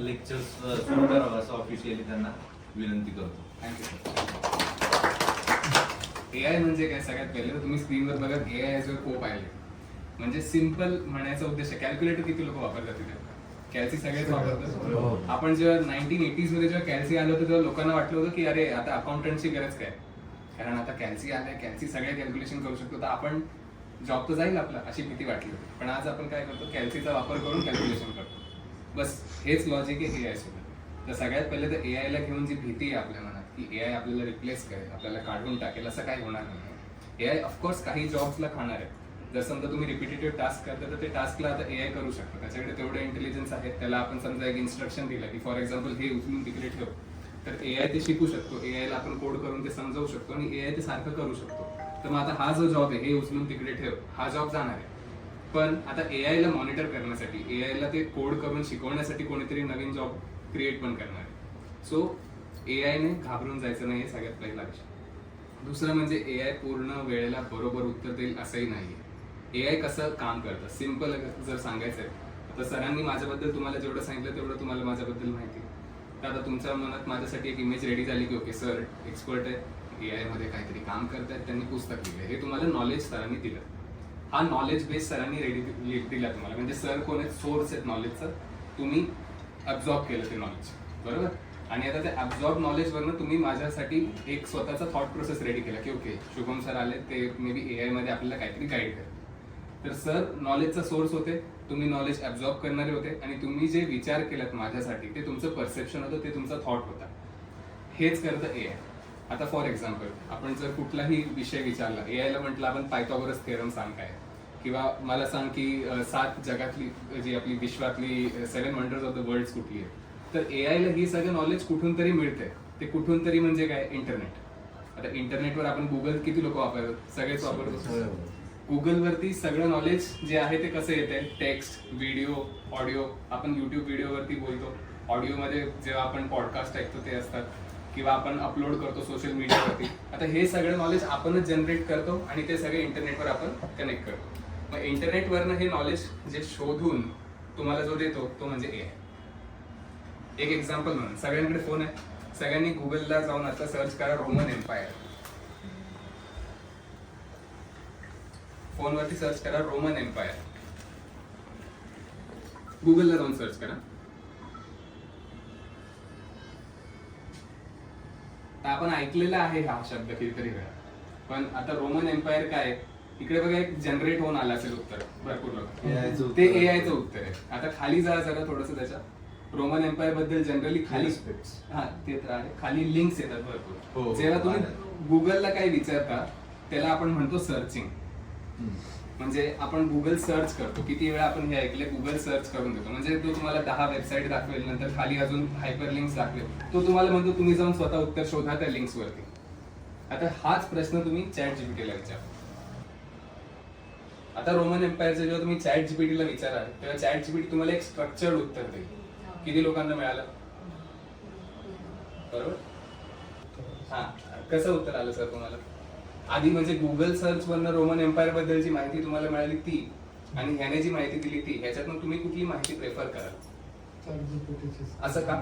Lectures सुरू करावं असं ऑफिशियली त्यांना विनंती करतो. थँक्यू. एआय म्हणजे काय? सगळ्यात पहिले तर तुम्ही स्क्रीनवर बघा एआय ॲज को पाहिले. म्हणजे सिम्पल म्हणायचा उद्देश कॅल्क्युलेटर किती लोक वापरतात तिथे? कॅल्सी सगळेच वापरतात. आपण जेव्हा 1980s मध्ये जेव्हा कॅल्सी आलं होतं तेव्हा लोकांना वाटलं होतं की अरे आता अकाउंटंटची गरज काय, कारण आता कॅल्सी आलाय, कॅल्सी सगळे कॅल्क्युलेशन करू शकतो, तर आपण जॉब तर जाईल आपला, अशी भीती वाटली होती. पण आज आपण काय करतो? कॅल्सीचा वापर करून कॅल्क्युलेशन करतो. बस हेच लॉजिक आहे एआय सोबत. तर सगळ्यात पहिले तर एआयला घेऊन जी भीती आहे आपल्या मनात की एआय आपल्याला रिप्लेस करेल, आपल्याला काढून टाकेल, असं काही होणार नाही. एआय ऑफकोर्स काही जॉब्सला खाणार आहे. जर समजा तुम्ही रिपिटेटिव्ह टास्क करता तर ते टास्कला आता एआय करू शकतो. त्याच्याकडे तेवढे इंटेलिजन्स आहेत. त्याला आपण समजा एक इन्स्ट्रक्शन दिलं की फॉर एक्झाम्पल हे उचलून तिकडे ठेव, तर एआय ते शिकू शकतो. एआयला आपण कोड करून ते समजावू शकतो आणि एआय ते सारखं करू शकतो. तर मग आता हा जो जॉब आहे, हे उचलून तिकडे ठेव, हा जॉब जाणार आहे. पण आता एआयला मॉनिटर करण्यासाठी, एआयला ते कोड करून शिकवण्यासाठी कोणीतरी नवीन जॉब क्रिएट पण करणार आहे. सो एआयने घाबरून जायचं नाही, हे सगळ्यात पहिला विषय. दुसरं म्हणजे एआय पूर्ण वेळेला बरोबर उत्तर देईल असंही नाहीये. एआय कसं काम करतं सिम्पल जर सांगायचं आहे तर सरांनी माझ्याबद्दल तुम्हाला जेवढं सांगितलं तेवढं तुम्हाला माझ्याबद्दल माहिती आहे. तर आता तुमच्या मनात माझ्यासाठी एक इमेज रेडी झाली की ओके सर एक्सपर्ट आहे, एआय मध्ये काहीतरी काम करतायत, त्यांनी पुस्तक लिहिलं, हे तुम्हाला नॉलेज सरांनी दिलं. हा नॉलेज बेस सरांनी रेडी दिला तुम्हाला. म्हणजे सर कोण आहेत? सोर्स आहेत नॉलेजचं. तुम्ही अब्झॉर्ब केलं ते नॉलेज, बरोबर. आणि आता ते अब्झॉर्ब नॉलेजवरनं तुम्ही माझ्यासाठी एक स्वतःचा थॉट प्रोसेस रेडी केला की ओके शुभम सर आले, ते मे बी एआय मध्ये आपल्याला काहीतरी गाईड करतात. तर सर नॉलेजचा सोर्स होते, तुम्ही नॉलेज अब्झॉर्ब करणारे होते, आणि तुम्ही जे विचार केलात माझ्यासाठी ते तुमचं परसेप्शन होतं, ते तुमचा थॉट होता. हेच करतं एआय. आता फॉर एक्झाम्पल आपण जर कुठलाही विषय विचारला, एआयला म्हटलं आपण पायथागोरस थेरम सांग काय, किंवा मला सांग की 7 जगातली जी आपली विश्वातली 7 वंडर्स ऑफ द वर्ल्ड कुठली आहे, तर एआयला ही सगळं नॉलेज कुठून तरी मिळते. ते कुठून तरी म्हणजे काय? इंटरनेट. आता इंटरनेटवर आपण गुगल किती लोक वापरतात? सगळेच वापरतो. गुगलवरती सगळं नॉलेज जे आहे ते कसं येते? Text, video, audio. आपण युट्यूब व्हिडिओवरती बोलतो, ऑडिओमध्ये जेव्हा आपण पॉडकास्ट ऐकतो ते असतात, किंवा आपण अपलोड करतो सोशल मीडियावरती. आता हे सगळं नॉलेज आपणच जनरेट करतो आणि ते सगळे इंटरनेटवर आपण कनेक्ट करतो. मग इंटरनेटवरनं हे नॉलेज जे शोधून तुम्हाला जो देतो तो म्हणजे एआय. एक एक्झाम्पल म्हणून सगळ्यांकडे फोन आहे, सगळ्यांनी गुगलला जाऊन आता सर्च करा रोमन एम्पायर. फोनवरती सर्च करा रोमन एम्पायर, गुगलला जाऊन सर्च करा. तर आपण ऐकलेला आहे हा शब्द कितीतरी वेळा, पण आता रोमन एम्पायर काय? इकडे बघा एक जनरेट होऊन आलं असेल उत्तर, भरपूर लोक, ते एआयचं उत्तर आहे. आता खाली जा जरा थोडंसं त्याच्या. रोमन एम्पायर बद्दल जनरली खाली हा ते तर आहे, खाली लिंक्स येतात भरपूर. जेव्हा तुम्ही गुगलला काही विचारता त्याला आपण म्हणतो सर्चिंग. म्हणजे आपण गुगल सर्च करतो. किती वेळा आपण हे ऐकले, गुगल सर्च करून देतो. म्हणजे तो तुम्हाला 10 वेबसाईट दाखवेल, नंतर खाली अजून हायपर लिंक्स दाखवेल, तो तुम्हाला म्हणतो तुम्ही जाऊन स्वतः उत्तर शोधा त्या लिंक्स वरती. आता हाच प्रश्न तुम्ही चॅट जीपीटीला विचारा. आता रोमन एम्पायरचं जेव्हा तुम्ही चॅट जीपीटीला विचाराल तेव्हा चॅट जीपीटी तुम्हाला एक स्ट्रक्चर्ड उत्तर देईल. किती लोकांना मिळालं? बरोबर. हा, कसं उत्तर आलं सर तुम्हाला? आधी म्हणजे गुगल सर्च वरनं रोमन एम्पायर बद्दलची माहिती तुम्हाला मिळाली ती, आणि ह्याने जी माहिती दिली ती, ह्याच्यातून तुम्ही कुठली माहिती प्रेफर कराल? असं का?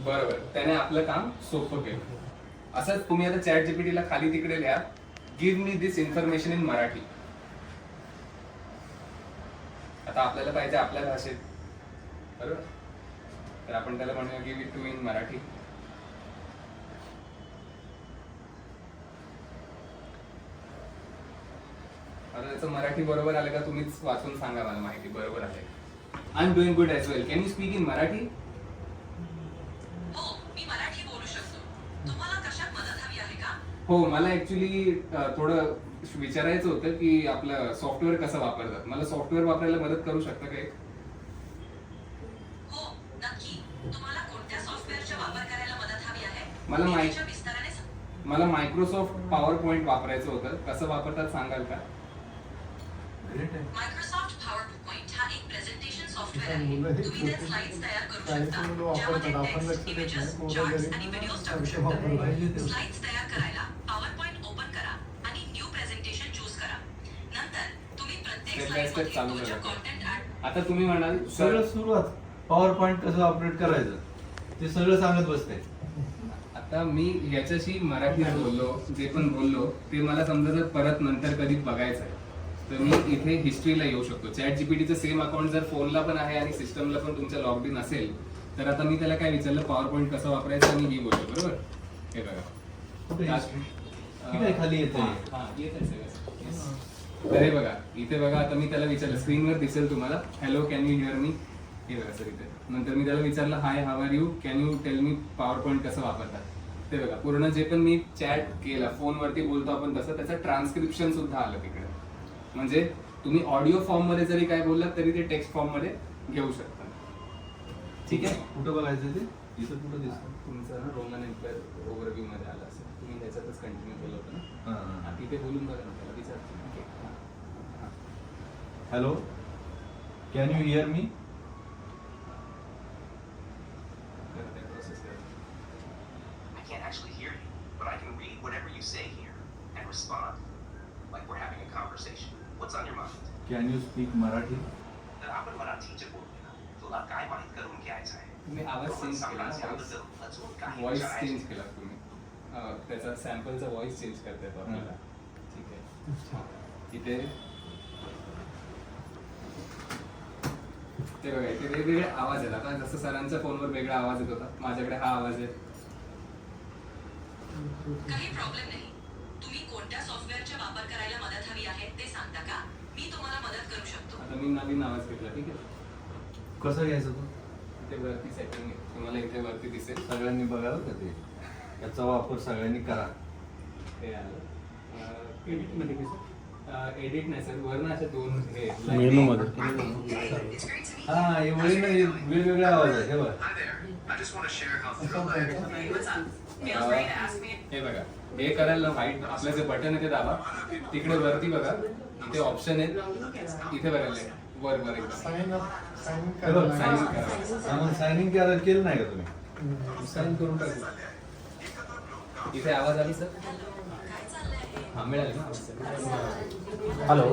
बरोबर, त्याने आपलं काम सोपं केलं. असंच तुम्ही आता चॅट जीपीटीला खाली तिकडे लिहा give me this information in Marathi. आता आपल्याला पाहिजे आपल्या भाषेत, बरोबर, तर आपण त्याला म्हणूया give it to in Marathi. आता त्याचं मराठी बरोबर आलं का तुम्हीच वाचून सांगा मला माहिती बरोबर आले. I am doing good as well. Can you speak in Marathi? हो, मी मराठी बोलू शकतो. तुम्हाला कशात मदत हवी आहे का? हो, मला ऍक्च्युली थोडं विचारायचं होतं की आपलं सॉफ्टवेअर कसं वापरतात. मला सॉफ्टवेअर वापरायला मदत करू शकता का? हो, नक्की. तुम्हाला कोणत्या सॉफ्टवेअरचा वापर करायला मदत हवी आहे? मला मायक्रोसॉफ्ट पॉवर पॉइंट वापरायचं होतं. कसं वापरतात सांगाल का? मायक्रोसॉफ्ट पॉवर पॉइंट हा एक प्रेझेंटेशन सॉफ्टवेअर आहे. तुम्ही त्यात स्लाइड्स तयार करू शकता, ज्यामध्ये टेक्स्ट, इमेजेस, चार्ट्स आणि व्हिडिओज टाकू शकता. स्लाइड्स तयार करायला पॉवर पॉइंट ओपन करा आणि न्यू प्रेझेंटेशन चूज करा. नंतर तुम्ही प्रत्येक स्लाइडमध्ये तुमचे कंटेंट आता तुम्ही म्हणाल सगळं सुरुवात पॉवर पॉईंट कसं ऑपरेट करायचं ते सगळं सांगत बसते. आता मी याच्याशी मराठीत बोललो, जे पण बोललो ते मला समजा जर परत नंतर कधी बघायचं आहे तर मी इथे हिस्ट्रीला येऊ शकतो. चॅट जीपीटीचं सेम अकाउंट जर फोनला पण आहे आणि सिस्टमला पण तुमच्या लॉग इन असेल तर आता मी त्याला काय विचारलं पॉवर पॉईंट कसं वापरायचं आणि ही बोललो बरोबर. हे बघा कुठे ठीक आहे, खाली येते. हा, येत आहे सगळं. Yes. तर हे बघा इथे बघा आता मी त्याला विचारलं, स्क्रीनवर दिसेल तुम्हाला hello can you hear me. हे बघा सर इथे. नंतर मी त्याला विचारलं hi how are you, can you tell me PowerPoint कसं वापरतात. ते बघा पूर्ण जे पण मी चॅट केलं फोनवरती बोलतो आपण तसं त्याचं ट्रान्स्क्रिप्शन सुद्धा आलं तिकडे. म्हणजे तुम्ही ऑडिओ फॉर्म मध्ये जरी काय बोललात तरी ते टेक्स्ट फॉर्म मध्ये घेऊ शकता. ठीक आहे. कुठं बघायचं ते इथं कुठं दिसतं. तुमचं ना रोमन एम्पायर ओव्हरव्ह्यू मध्ये आलं असेल, तुम्ही त्याच्यातच कंटिन्यू केलं होतं ना. हां. हा, तिथे बोलून बघा ना त्याला विचारतो. Hello can you hear me. I can't actually hear you, but I can read whatever you say here and respond like we're having a conversation. What's on your mind? Can you speak Marathi. तर आपण मराठीचे बोलूया. तुला काय माहित करून घ्यायचं आहे? तुम्ही आवाज आपण चेंज केला, समाजाबद्दल अजून काही व्हॉइस विचारायचं चेंज आहे? केला तुम्ही. त्याचा सॅम्पलचा व्हॉइस चेंज करता येतो आपल्याला. ठीक आहे. इथे ते बघा इथे वेगवेगळे आवाज आहेत. आता जसं सरांच्या फोनवर वेगळा आवाज येत होता, माझ्याकडे हा आवाज आहे. काही प्रॉब्लेम नाही. तुम्ही कोणत्या सॉफ्टवेअरचा वापर करायला मदत हवी आहे ते सांगता का? मी तुम्हाला मदत करू शकतो. आता मी नवीन आवाज घेतला. ठीक आहे. कसं घ्यायचं तो इथे वरती सेटिंग तुम्हाला इथे वरती दिसेल. सगळ्यांनी बघायला का ते याचा वापर सगळ्यांनी करा. हे आलं एडिटमध्ये कसं एडिट नाही सर, वरनं असे दोन हे मेनू मध्ये. It's great to meet you. हा एवढे वेगवेगळे आवाज आहे. हे बघ Hi there. I just want to share how thrilled I am. What's up? Feel free to ask me. हे बघा हे करायला व्हाईट आपलं जे बटन आहे ते दाबा. तिकडे वरती बघा इथे ऑप्शन आहेत. इथे बघायला वर वर एकदम हे बघ साइन करा. आम्हाला सायनिंग केलं नाही का तुम्ही. साइन करून टाकू. इथे आवाज आली सर. काय चाललंय? हा मिळाली ना आवाज सर. हॅलो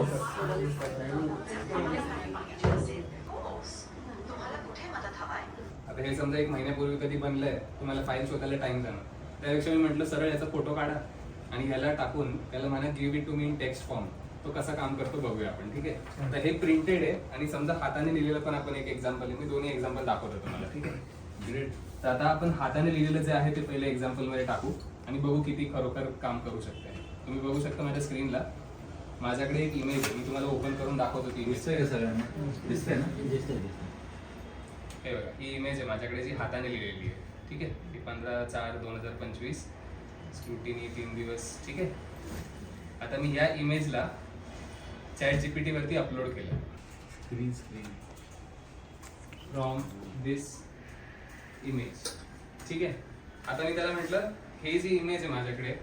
तुम्हाला कुठे मदत हवाय? आता हे समजा 1 महिन्यापूर्वी कधी बनलंय, तुम्हाला फाईल शोधायला टाइम जाणार. त्यापेक्षा मी म्हटलं सरळ याचा फोटो काढा आणि ह्याला टाकून त्याला म्हणा give it to me in text form. तो कसा काम करतो बघूया आपण. ठीक आहे. तर हे प्रिंटेड आहे आणि समजा हाताने लिहिलेलं पण आपण एक एक्झाम्पल आहे. मी दोन्ही एक्झाम्पल दाखवतो तुम्हाला. ठीक आहे. ग्रेट. तर आता आपण हाताने लिहिलेलं जे आहे ते पहिले एक्झाम्पल मध्ये टाकू आणि बघू किती खरोखर काम करू शकते. तुम्ही बघू शकता माझ्या स्क्रीनला माझ्याकडे एक इमेज आहे. मी तुम्हाला ओपन करून दाखवतो ती इमेज. दिसतंय का सगळ्यांना. दिसतंय ना. हे बघा ही इमेज आहे माझ्याकडे जी हाताने लिहिलेली आहे. ठीक आहे. ही 15/4/2025 स्क्रुटिनी 3 दिवस. ठीक आहे. आता मी या इमेजला चॅट जीपीटी वरती अपलोड केलं. Green screen from this image. ठीक आहे. आता मी त्याला म्हटलं हे जी इमेज आहे माझ्याकडे,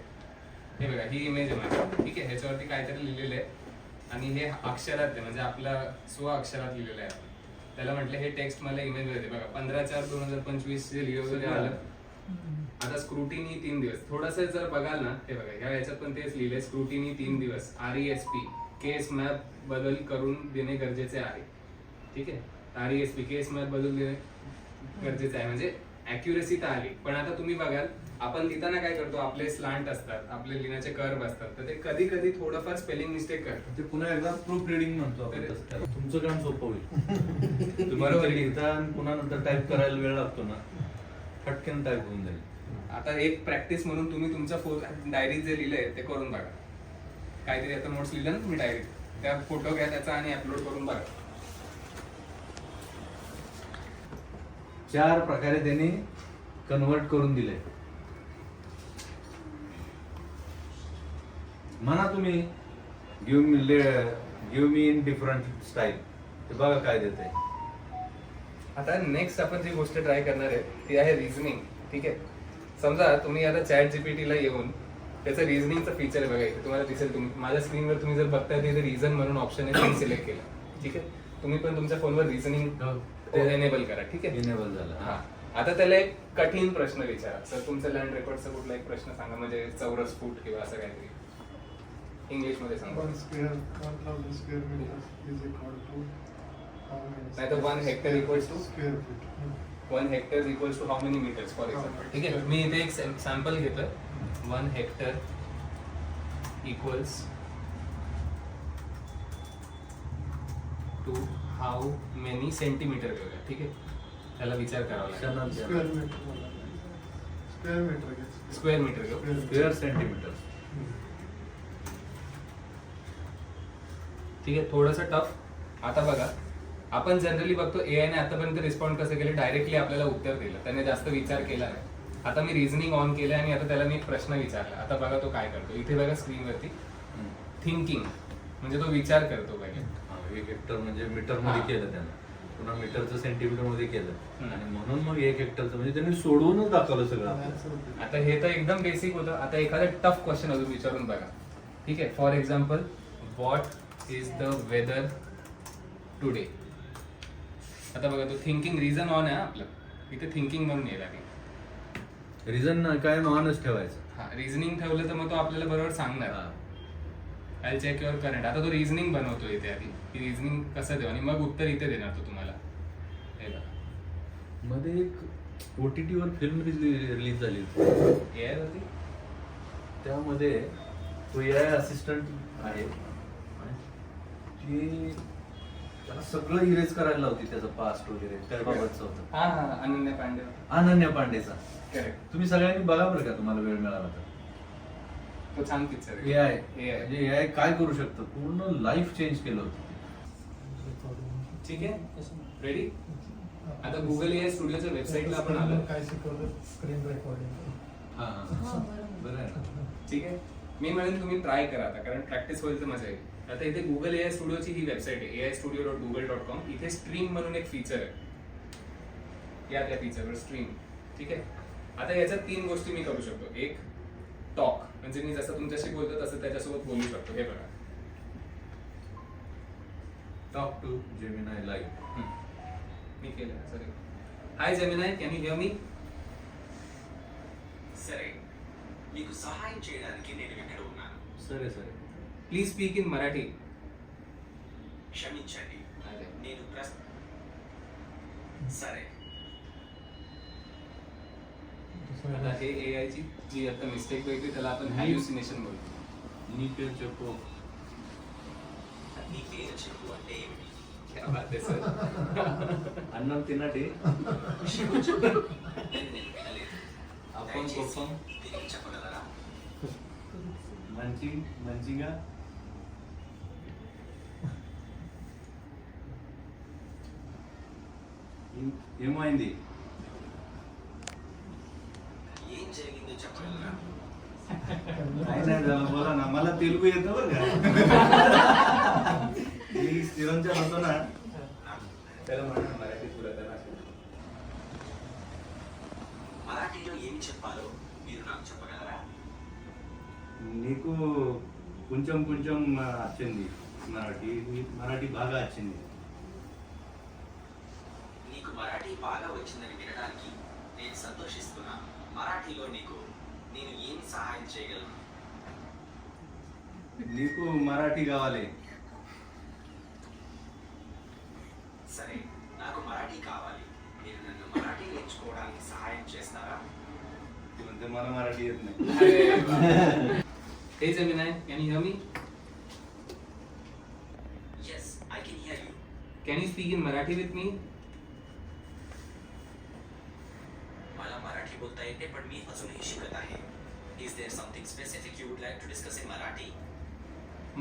हे बघा ही इमेज आहे माझ्याकडे. ठीक आहे. ह्याच्यावरती काहीतरी लिहिलेलं आहे आणि हे अक्षरात आहे म्हणजे आपल्या अक्षरात लिहिलेलं आहे. त्याला म्हटलं हे टेक्स्ट मला इमेज मध्ये बघा 15/4/2025 जे लिहिलेलं आलं. आता स्क्रुटिनी 3 दिवस. थोडंसं जर बघाल ना ते बघा ह्या याच्यात पण तेच लिहिलंय स्क्रुटिनी 3 दिवस RESP केस मॅप बदल करून देणे गरजेचे आहे. ठीक आहे. RESP केस मॅप बदल देणे गरजेचं आहे म्हणजे ॲक्युरेसी तर आली. पण आता तुम्ही बघाल आपण लिहिताना काय करतो, आपले स्लांट असतात, आपले लिहिण्याचे कर्व असतात, तर ते कधी कधी थोडंफार स्पेलिंग मिस्टेक करतात. ते पुन्हा एकदा प्रूफ रिडिंग म्हणतो आपण तसं त्याला. तुमचं काम सोपं होईल. तुम्ही बरोबर. लिहिता आणि पुन्हा नंतर टाईप करायला वेळ लागतो ना, फटकन टाईप होऊन जाईल. आता एक प्रॅक्टिस म्हणून तुम्ही तुमच्या डायरीत जे लिहिलंय ते करून बघा. काहीतरी आता नोट्स लिहिलं ना तुम्ही डायरीत, त्या फोटो घ्या त्याचा आणि अपलोड करून बघा. 4 प्रकारे त्यांनी कन्वर्ट करून दिले. म्हणा तुम्ही give me in different style. ते बघा काय देते. आता नेक्स्ट आपण जी गोष्ट ट्राय करणार आहे ती आहे रिझनिंग. ठीक आहे. समजा तुम्ही आता चॅट जीपीटीला येऊन त्याचं रिझनिंगचं फीचर आहे बघा इथे तुम्हाला दिसेल. तुम्ही माझ्या स्क्रीनवर तुम्ही जर बघताय तिथे रिझन म्हणून ऑप्शन आहे ते सिलेक्ट केलं. ठीक आहे. तुम्ही पण तुमच्या फोनवर रिझनिंग एनेबल करा. ठीक आहे. इनेबल झालं. हा. आता त्याला एक कठीण प्रश्न विचारा. सर तुमचं लँड रेकॉर्डचा कुठला एक प्रश्न सांगा म्हणजे चौरस फूट किंवा असं काहीतरी इंग्लिश मध्ये सांगा. 1 square 1000 square meters is equal to how many नाही तर 1 hectare equals to 1 hectare equals to how many metres for example. ठीक आहे, मी इथे एक सॅम्पल घेतोय. 1 hectare equals to how many centimetre घेऊया. ठीक आहे, त्याला विचार करावा लागेल. स्क्वेअर मीटर घेऊ. Square centimetre. ठीक आहे, थोडंसं टफ. आता बघा, आपण जनरली बघतो AI ने आतापर्यंत रिस्पॉन्ड कसं केलं, डायरेक्टली आपल्याला उत्तर दिलं, त्याने जास्त विचार केला नाही. आता मी रिझनिंग ऑन केलं आणि आता त्याला मी एक प्रश्न विचारला. आता बघा तो काय करतो. इथे बघा स्क्रीनवरती थिंकिंग, म्हणजे तो विचार करतो पहिले. 1 हेक्टर म्हणजे मीटर मध्ये हा. केलं त्यानं, पुन्हा मीटरचं सेंटीमीटर मध्ये केलं हम्म. आणि म्हणून मग 1 हेक्टरचं म्हणजे त्यांनी सोडवूनच दाखवलं सगळं. आता हे तर एकदम बेसिक होतं. आता एखादा टफ क्वेश्चन अजून विचारून बघा. ठीक आहे, for example, what is the weather today. आता बघा तो थिंकिंग रिझन ऑन आहे आपलं, इथे थिंकिंग म्हणून येईल आधी. रिझन काय ऑनच ठेवायचं. हा, रिझनिंग ठेवलं तर मग तो आपल्याला बरोबर सांगणार. I check your current. आता तो रिझनिंग बनवतो इथे आधी, की रिझनिंग कसं देऊ आणि मग उत्तर इथे देणार तो तुम्हाला. हे बघा, मध्ये एक OTT वर फिल्म रिलीज झाली होती. AI वरती त्यामध्ये तो AI असिस्टंट आहे आणि ती त्याला सगळं इरेज करायला लावती, त्याचं पास्ट वगैरे त्याबाबतचं होतं. हा हा, अनन्या पांडे. अनन्या पांडेचा. करेक्ट, तुम्ही सगळ्यांनी बघा बरं का, तुम्हाला वेळ मिळाला तर. तो छान पिक्चर आहे. AI AI. म्हणजे AI काय करू शकतं, पूर्ण लाईफ चेंज केलं होतं. ठीक आहे, रेडी. आता गुगल AI स्टुडिओच्या वेबसाईटला आपण आलो. काय शिकवलं स्क्रीन रेकॉर्डिंग. हा बरं आहे ना. ठीक आहे, मी म्हणेन तुम्ही ट्राय करा आता, कारण प्रॅक्टिस होईल तर मजा येईल. आता इथे गुगल AI स्टुडिओची ही वेबसाईट आहे, aistudio.google.com. इथे स्ट्रीम म्हणून एक फीचर आहे. या त्या फीचरवर स्ट्रीम. ठीक आहे, आता याच्यात 3 गोष्टी मी करू शकतो. एक, टॉक, म्हणजे मी जसं तुमच्याशी बोलतो तसं त्याच्यासोबत बोलू शकतो. हे बघा, टॉक टू जेमिनाय लाईव्ह. मी केलं. Sorry. Hi Gemini, can you hear me? సరే మీకు సహాయం చేయడానికి నేను ఇక్కడ ఉన్నాను. సరే సరే. Please speak in Marathi. క్షమించండి, నేను సరే. आता हे AI ची जी आता मिस्टेक वेगळी, त्याला आपण हॅल्युसिनेशन बोलतो. नीट చెప్పు. నీ పేరు చెప్పు అంటే ఏమిటి? क्या बात है सर. అన్నం తినండి. నేను వినలేదు. आपण దయచేసి कोपम తిరిగి చెప్పగలరా? మంచిగా ఏమైంది? ఏం జరిగిందో చెప్పగలరా? बोला ना, मला तेलुगू येतं बरं का. मी स्थिरांच्या होतो ना, त्याला म्हणा मराठी तुला त्याला. మరాఠీలో ఏమి చెప్పాలో మీరు నాకు చెప్పగలరా? నీకు కొంచెం కొంచెం వచ్చింది మరాఠీ బాగా వచ్చింది. నీకు మరాఠీ బాగా వచ్చిందని వినడానికి నేను సంతోషిస్తున్నాను. మరాఠీలో నీకు నేను ఏమి సహాయం చేయగలను? నీకు మరాఠీ కావాలి. సరే, నాకు మరాఠీ కావాలి. మీరు నన్ను మరాఠీ నేర్చుకోవడానికి సహాయం చేస్తారా? म्हणते मला मराठी येत नाही. Hey Gemini, can you hear me? Yes, I can hear you. Can you speak in Marathi with me? मला मराठी बोलता येते, पण मी अजूनही शिकत आहे. Is there something specific you would like to discuss in Marathi?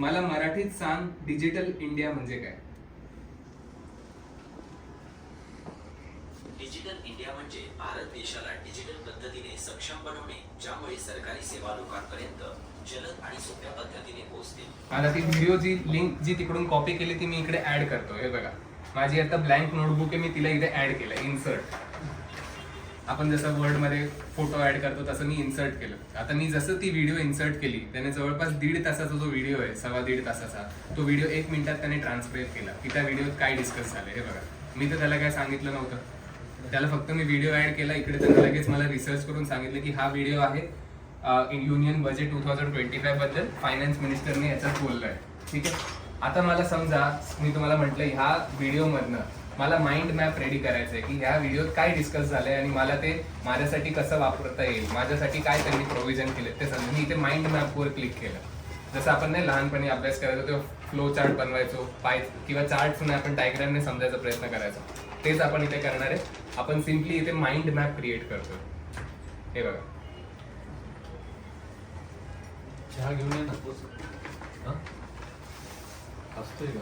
मला मराठीत सांग, डिजिटल इंडिया म्हणजे काय? डिजिटल इंडिया म्हणजे भारत देशाला डिजिटल पद्धतीने सक्षम बनवणे, ज्यामुळे सरकारी सेवा लोकांपर्यंत जलद आणि सोप्या पद्धतीने पोहोचतील. आता ती व्हिडिओ जी लिंक जी तिकडून कॉपी केली ती मी इकडे ऍड करतो. हे बघा, माझी आता ब्लँक नोटबुक आहे, मी तिला इथे ऍड केलं. इन्सर्ट, आपण जसं वर्ड मध्ये फोटो ऍड करतो तसं मी इन्सर्ट केलं. आता मी जसं ती व्हिडिओ इन्सर्ट केली, त्याने जवळपास 1.5 तासाचा जो व्हिडिओ आहे, 1.25 तासाचा, तो व्हिडिओ 1 मिनिटात त्याने ट्रान्सक्राईब केला की त्या व्हिडिओत काय डिस्कस झालं. हे बघा, मी तर त्याला काय सांगितलं नव्हतं, त्याला फक्त मी व्हिडिओ ऍड केला. इकडे त्यानं लगेच मला रिसर्च करून सांगितलं की हा व्हिडिओ आहे युनियन बजेट 2025 बद्दल फायनान्स मिनिस्टरने याच्यात बोललं आहे. ठीक आहे, आता मला समजा मी तुम्हाला म्हटलं ह्या व्हिडिओमधनं मला माइंड मॅप रेडी करायचं आहे की ह्या व्हिडिओत काय डिस्कस झालंय आणि मला ते माझ्यासाठी कसं वापरता येईल, माझ्यासाठी काय त्यांनी प्रोव्हिजन केले ते समजून मी इथे माइंड मॅपवर क्लिक केलं. जसं आपण नाही लहानपणी अभ्यास करायचो तेव्हा फ्लो चार्ट बनवायचो, किंवा चार्टने आपण डायग्रामने समजायचा प्रयत्न करायचो, तेच आपण इथे करणार आहे. आपण सिम्पली इथे माइंड मॅप क्रिएट करतो. हे बघा, चहा घेऊन ये ना. हा? असतोय का?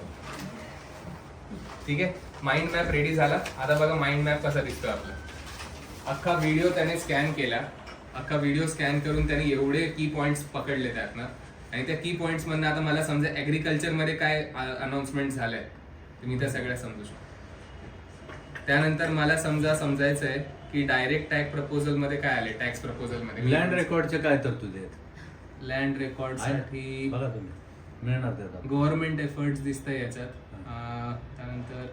ठीक आहे. माइंड मॅप रेडी झाला. आता बघा माइंड मॅप कसा दिसतोय आपला. अख्खा व्हिडिओ त्याने स्कॅन केला. अख्खा व्हिडिओ स्कॅन करून त्याने एवढे की पॉइंट्स पकडले त्यातनं, आणि त्या की पॉइंट्स मधनं आता मला समजा ऍग्रिकल्चर मध्ये काय अनाउन्समेंट झालंय तर मी त्या सगळ्या समजू शकतो. त्यानंतर मला समजायचं आहे की डायरेक्ट टॅक्स प्रपोजल मध्ये काय आले. टॅक्स प्रपोजल मध्ये लँड रेकॉर्डचे काय तरतुदी आहेत? लँड रेकॉर्ड साठी बघा तुम्ही, मिळणार ते आता. गव्हर्नमेंट एफर्ट्स दिसतंय याच्यात. त्यानंतर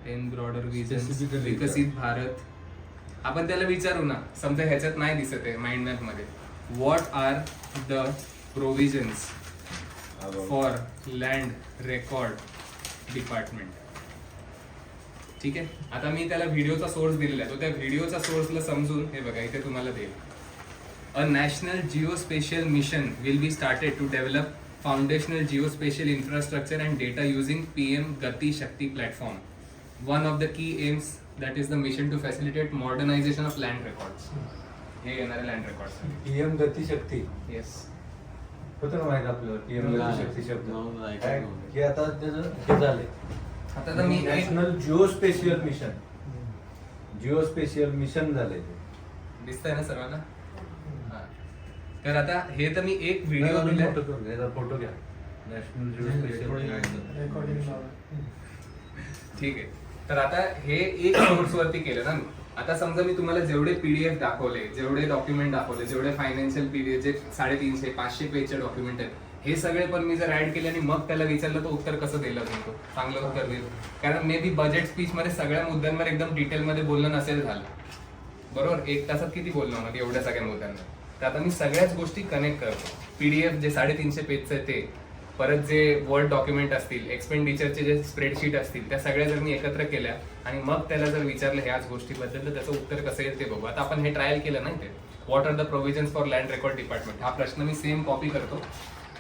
10 ब्रॉडर विजन, Specifically विकसित भारत. आपण त्याला विचारू ना, समजा ह्याच्यात नाही दिसत आहे माइंड मॅप मध्ये, what are the provisions for land record department. ठीक आहे. आता मी त्याला व्हिडिओचा सोर्स दिलेला आहे, तो त्या व्हिडिओचा सोर्सला समजून हे बघा इथे तुम्हाला देईल. A national geospatial mission will be started to develop foundational geospatial infrastructure and data using PM Gati Shakti platform. One of the key aims that is the mission to facilitate modernization of land records. हे येणारे land records. PM गती शक्ती yes. होतं ना माहित आपल्याला PM गती शक्ती शब्द नाही, काय? हे आता त्याचं हे झालंय आता तर मी नॅशनल जिओस्पेशियल मिशन. जिओस्पेशियल मिशन झालंय ते. दिसतंय ना सर्वांना. हा. तर आता हे तर मी एक व्हिडिओ दिलाय. फोटो घ्या. नॅशनल जिओस्पेशियल रेकॉर्डिंग ठीक आहे. तर आता हे एक सोर्स वरती केलं ना मी. आता समजा मी तुम्हाला जेवढे पीडीएफ दाखवले, जेवढे डॉक्युमेंट दाखवले, जेवढे फायनान्शियल पीडीएफ जे 350 500 पेजचे डॉक्युमेंट आहेत, हे सगळे पण मी जर ऍड केले आणि मग त्याला विचारलं तर उत्तर कसं दिलं मी, तो चांगलं उत्तर देईल. कारण मे बी बजेट स्पीच मध्ये सगळ्या मुद्द्यांवर एकदम डिटेल मध्ये बोलणं नसेल झालं. बरोबर, 1 तासात किती बोलणं होणार एवढ्या सगळ्या मुद्द्यांवर. तर आता मी सगळ्याच गोष्टी कनेक्ट करतो. पीडीएफ जे 350 पेजचं आहे ते, परत जे वर्ड डॉक्युमेंट असतील, एक्सपेंडिचरचे जे स्प्रेडशीट असतील, त्या सगळ्या जर मी एकत्र केल्या आणि मग त्याला जर विचारलं ह्याच गोष्टीबद्दल तर त्याचं उत्तर कसं येईल ते बघू. आता आपण हे ट्रायल केलं नाही ते, what are the provisions for land record department, हा प्रश्न मी सेम कॉपी करतो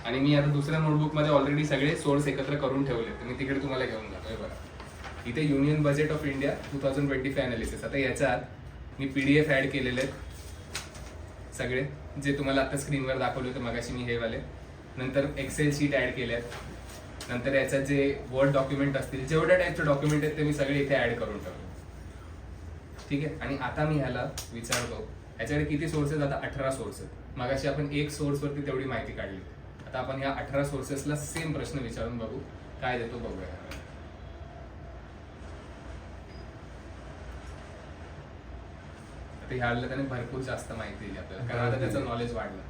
आणि मी आता दुसऱ्या नोटबुकमध्ये ऑलरेडी सगळे सोर्स एकत्र करून ठेवले, तर मी तिकडे तुम्हाला घेऊन जातोय. बघा इथे union budget of India 2025 analysis. आता याच्यात मी पीडीएफ ऍड केलेले आहेत सगळे, जे तुम्हाला आता स्क्रीनवर दाखवले होते मगाशी मी हे वाले. नंतर एक्सेल शीट ऍड केल्यात. नंतर याच्यात जे वर्ड डॉक्युमेंट असतील, जेवढ्या टाईपचे डॉक्युमेंट आहेत ते मी सगळे इथे ऍड करून ठेवले. ठीक आहे. आणि आता मी ह्याला विचारतो याच्याकडे किती सोर्सेस. आता 18 सोर्स आहेत. मगाशी आपण एक सोर्स वरती तेवढी माहिती काढली. आता आपण ह्या 18 सोर्सेसला सेम प्रश्न विचारून बघू काय देतो बघूया. ह्याला त्याने भरपूर जास्त माहिती दिली आपल्याला, कारण आता त्याचं नॉलेज वाढलं.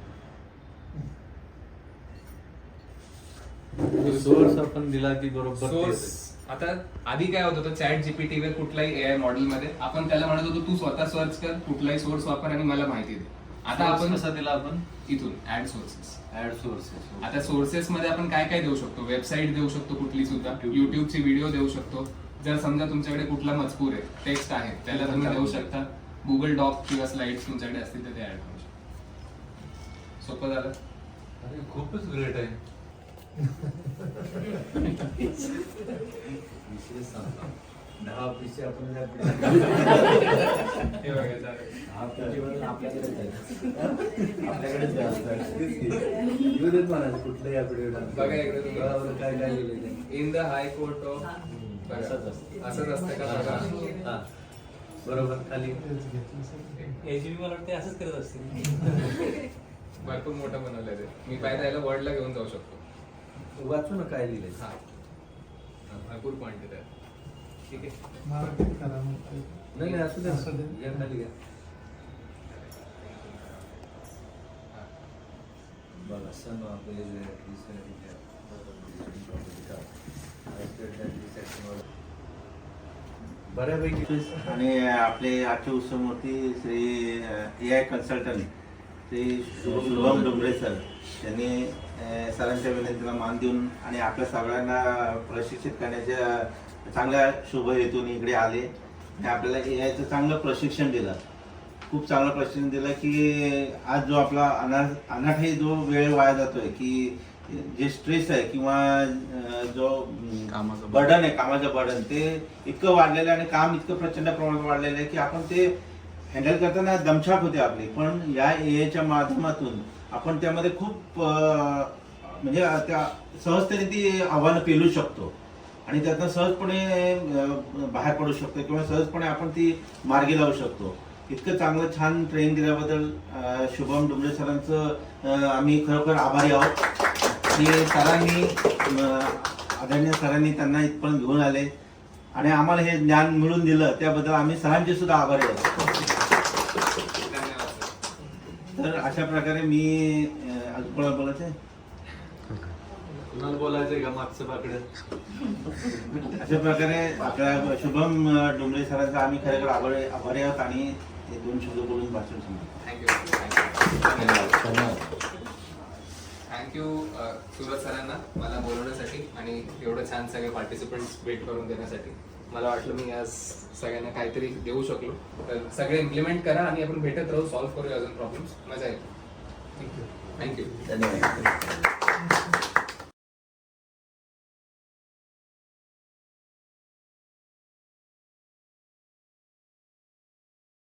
सोर्स आपण दिला की बरोबर सोर्स. आता आधी काय होत होतं, चॅट जीपीटी वर कुठलाही एआय मॉडेल मध्ये आपण त्याला म्हणत होतो तू स्वतः सर्च कर, कुठलाही सोर्स वापर आणि मला माहिती दे. आता आपण कसा दिला आपण इथून ऍड सोर्सेस. Add sources. आता सोर्सेस मध्ये आपण काय काय देऊ शकतो, वेबसाईट देऊ शकतो कुठली सुद्धा, युट्यूबची व्हिडिओ देऊ शकतो. जर समजा तुमच्याकडे कुठला मजकूर आहे, टेक्स्ट आहे, त्याला तुम्ही देऊ शकता. गुगल डॉक किंवा स्लाइड्स तुमच्याकडे असतील तर ते ऍड करू शकतो. सोपं झालं. अरे खूपच ग्रेट आहे. विशेष सांगतो 10 पिशे आपण हे बघा झालं. आपल्याकडेच जास्त म्हणायचं कुठलंही ऍफिडेव्हिट बघा इकडे तुम्ही. काय काय लिहिलेलं आहे. In the high court of असंच असतं. असंच असतं का बघा. हा. बरोबर. खाली एजीबी मला वाटते असंच करत असतील. भरपूर मोठं बनवलंय ते. मी पाहिजे याला वर्डला घेऊन जाऊ शकतो. वाचू ना काय लिहिलंय. हा भरपूर पॉईंट आहे त्यात. ठीक आहे. मराठीत करा मग. नाही नाही असू दे. असू दे. या खाली घ्या. बघा सन ऑफ बऱ्यापैकी. आणि आपले आजचे उत्सवमूर्ती Shri AI consultant Shri Shubham Dumbre sir यांनी सरांच्या विनंतीला मान देऊन आणि आपल्या सगळ्यांना प्रशिक्षित करण्याच्या चांगल्या शुभ हेतून इकडे आले आणि आपल्याला AIचं चांगलं प्रशिक्षण दिलं. खूप चांगलं प्रशिक्षण दिलं की आज जो आपला अनाठाई जो वेळ वाया जातोय की जे स्ट्रेस आहे किंवा जो बर्डन आहे, कामाचं बर्डन ते इतकं वाढलेलं आहे आणि काम इतकं प्रचंड प्रमाणात वाढलेलं आहे की आपण ते हँडल करताना दमछाक होते आपली. पण या AIच्या माध्यमातून आपण त्यामध्ये खूप म्हणजे त्या सहजतेने ती आव्हानं पेलू शकतो आणि त्यातनं सहजपणे बाहेर पडू शकतो किंवा सहजपणे आपण ती मार्गी लावू शकतो. इतकं चांगलं छान ट्रेनिंग दिल्याबद्दल शुभम डुमरे सरांचं आम्ही खरोखर आभारी आहोत. आणि सरांनी आदरणीय सरांनी त्यांना इथपर्यंत घेऊन आले आणि आम्हाला हे ज्ञान मिळून दिलं त्याबद्दल आम्ही सरांचे सुद्धा आभारी आहोत. तर अशा प्रकारे मी कोणाला बोलायचं आहे? कुणाला बोलायचंय का मागचं बाकडं? अशा प्रकारे आपल्या शुभम डुमरे सरांचा आम्ही खरेखर आभारी आहोत आणि हे 2 शब्द बोलून भाषण सांगतो. थँक्यू सुरज सरांना मला बोलवण्यासाठी आणि एवढं छान सगळे पार्टिसिपंट्स भेट करून देण्यासाठी. मला वाटलं मी आज सगळ्यांना काहीतरी देऊ शकलो. तर सगळे इम्प्लिमेंट करा आणि आपण भेटत राहू, सॉल्व्ह करूया अजून प्रॉब्लेम्स. मजा येईल. थँक्यू. धन्यवाद.